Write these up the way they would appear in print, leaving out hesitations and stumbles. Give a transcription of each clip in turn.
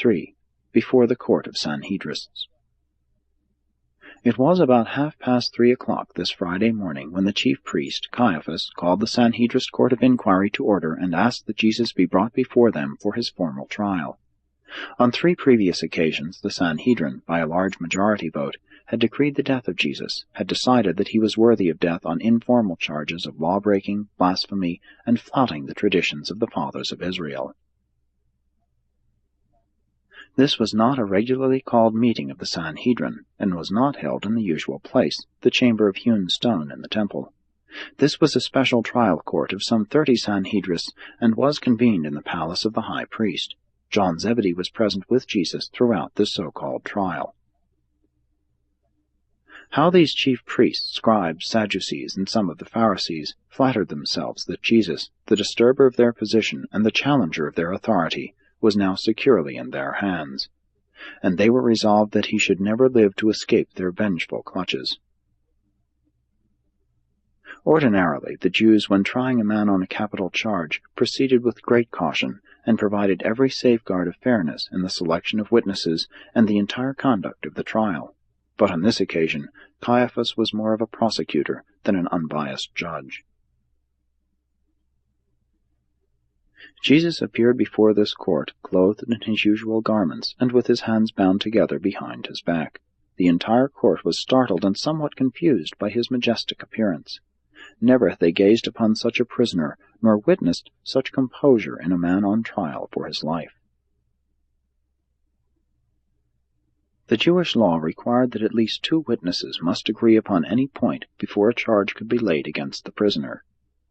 3. Before the court of Sanhedrists. It was about 3:30 this Friday morning when the chief priest, Caiaphas, called the Sanhedrist court of inquiry to order and asked that Jesus be brought before them for his formal trial. On 3 previous occasions the Sanhedrin, by a large majority vote, had decreed the death of Jesus, had decided that he was worthy of death on informal charges of law-breaking, blasphemy, and flouting the traditions of the fathers of Israel. This was not a regularly called meeting of the Sanhedrin, and was not held in the usual place, the chamber of hewn stone in the temple. This was a special trial court of some 30 Sanhedrists, and was convened in the palace of the high priest. John Zebedee was present with Jesus throughout this so-called trial. How these chief priests, scribes, Sadducees, and some of the Pharisees flattered themselves that Jesus, the disturber of their position and the challenger of their authority, was now securely in their hands, and they were resolved that he should never live to escape their vengeful clutches. Ordinarily, the Jews, when trying a man on a capital charge, proceeded with great caution, and provided every safeguard of fairness in the selection of witnesses and the entire conduct of the trial. But on this occasion, Caiaphas was more of a prosecutor than an unbiased judge. Jesus appeared before this court, clothed in his usual garments, and with his hands bound together behind his back. The entire court was startled and somewhat confused by his majestic appearance. Never had they gazed upon such a prisoner, nor witnessed such composure in a man on trial for his life. The Jewish law required that at least 2 witnesses must agree upon any point before a charge could be laid against the prisoner.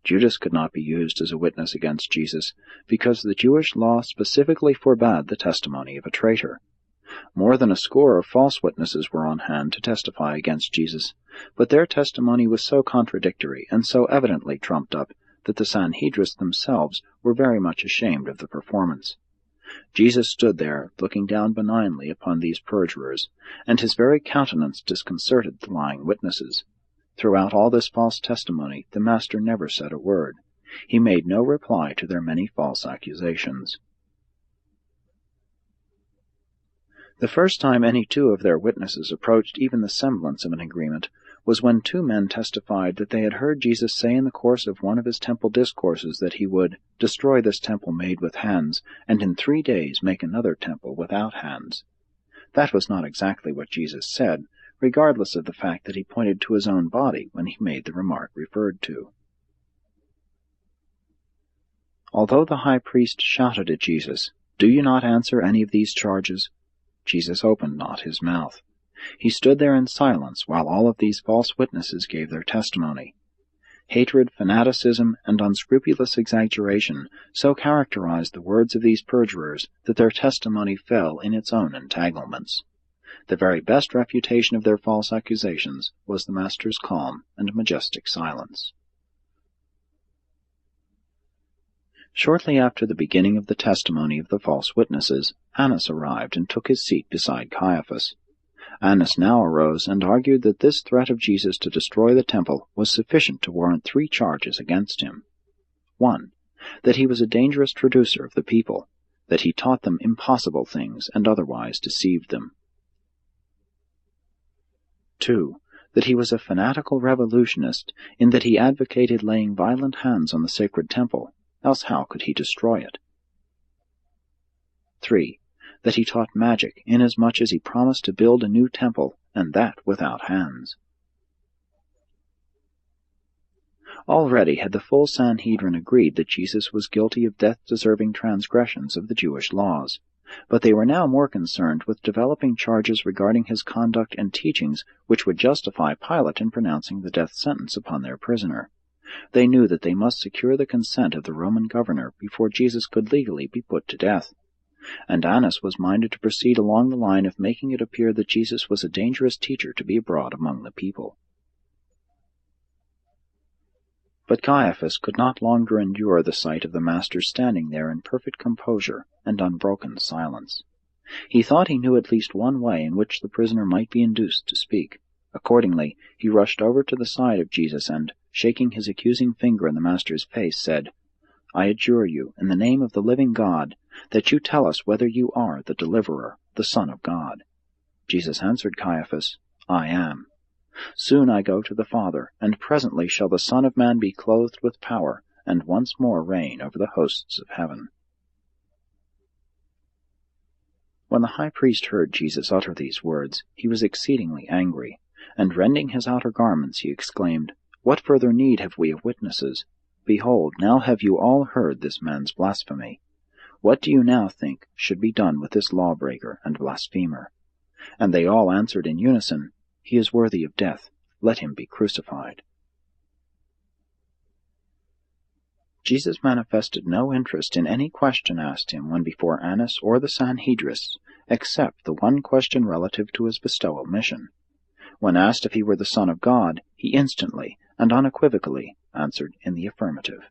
Judas could not be used as a witness against Jesus, because the Jewish law specifically forbade the testimony of a traitor. More than a score of false witnesses were on hand to testify against Jesus, but their testimony was so contradictory and so evidently trumped up that the Sanhedrists themselves were very much ashamed of the performance. Jesus stood there, looking down benignly upon these perjurers, and his very countenance disconcerted the lying witnesses. Throughout all this false testimony, the Master never said a word. He made no reply to their many false accusations. The first time any 2 of their witnesses approached even the semblance of an agreement was when 2 men testified that they had heard Jesus say in the course of one of his temple discourses that he would destroy this temple made with hands, and in 3 days make another temple without hands. That was not exactly what Jesus said, regardless of the fact that he pointed to his own body when he made the remark referred to. Although the high priest shouted at Jesus, "Do you not answer any of these charges?" Jesus opened not his mouth. He stood there in silence while all of these false witnesses gave their testimony. Hatred, fanaticism, and unscrupulous exaggeration so characterized the words of these perjurers that their testimony fell in its own entanglements. The very best refutation of their false accusations was the Master's calm and majestic silence. Shortly after the beginning of the testimony of the false witnesses, Annas arrived and took his seat beside Caiaphas. Annas now arose and argued that this threat of Jesus to destroy the temple was sufficient to warrant 3 charges against him. 1. That he was a dangerous traducer of the people, that he taught them impossible things and otherwise deceived them. 2. That he was a fanatical revolutionist, in that he advocated laying violent hands on the sacred temple, else how could he destroy it? 3. That he taught magic, inasmuch as he promised to build a new temple, and that without hands. Already had the full Sanhedrin agreed that Jesus was guilty of death-deserving transgressions of the Jewish laws, but they were now more concerned with developing charges regarding his conduct and teachings which would justify Pilate in pronouncing the death sentence upon their prisoner. They knew that they must secure the consent of the Roman governor before Jesus could legally be put to death, and Annas was minded to proceed along the line of making it appear that Jesus was a dangerous teacher to be abroad among the people. But Caiaphas could not longer endure the sight of the Master standing there in perfect composure and unbroken silence. He thought he knew at least one way in which the prisoner might be induced to speak. Accordingly, he rushed over to the side of Jesus and, shaking his accusing finger in the Master's face, said, "I adjure you, in the name of the living God, that you tell us whether you are the deliverer, the Son of God. Jesus answered Caiaphas, I am. Soon I go to the Father, and presently shall the Son of Man be clothed with power, and once more reign over the hosts of heaven. When the high priest heard Jesus utter these words, he was exceedingly angry, and rending his outer garments, he exclaimed, What further need have we of witnesses? Behold, now have you all heard this man's blasphemy. What do you now think should be done with this lawbreaker and blasphemer? And they all answered in unison, He is worthy of death. Let him be crucified. Jesus manifested no interest in any question asked him when before Annas or the Sanhedrists, except the one question relative to his bestowal mission. When asked if he were the Son of God, he instantly and unequivocally answered in the affirmative.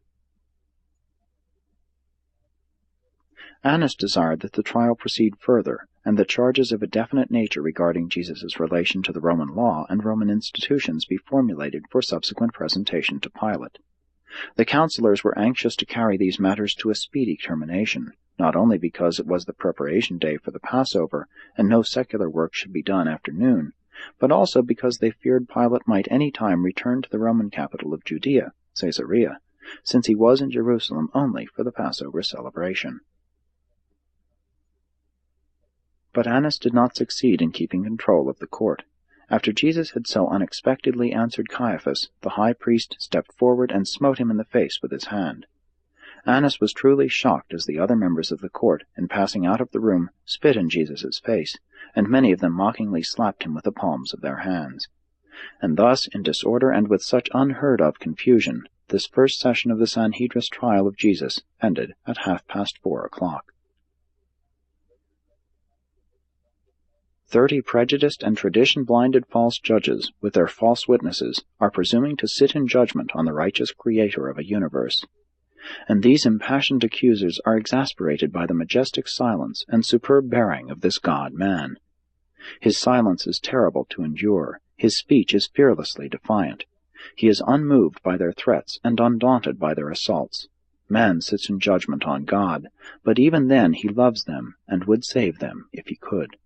Annas desired that the trial proceed further, and that charges of a definite nature regarding Jesus' relation to the Roman law and Roman institutions be formulated for subsequent presentation to Pilate. The councilors were anxious to carry these matters to a speedy termination, not only because it was the preparation day for the Passover, and no secular work should be done after noon, but also because they feared Pilate might any time return to the Roman capital of Judea, Caesarea, since he was in Jerusalem only for the Passover celebration. But Annas did not succeed in keeping control of the court. After Jesus had so unexpectedly answered Caiaphas, the high priest stepped forward and smote him in the face with his hand. Annas was truly shocked as the other members of the court, in passing out of the room, spit in Jesus' face, and many of them mockingly slapped him with the palms of their hands. And thus, in disorder and with such unheard-of confusion, this first session of the Sanhedrin trial of Jesus ended at 4:30. 30 prejudiced and tradition-blinded false judges, with their false witnesses, are presuming to sit in judgment on the righteous Creator of a universe. And these impassioned accusers are exasperated by the majestic silence and superb bearing of this God-man. His silence is terrible to endure. His speech is fearlessly defiant. He is unmoved by their threats and undaunted by their assaults. Man sits in judgment on God, but even then he loves them and would save them if he could.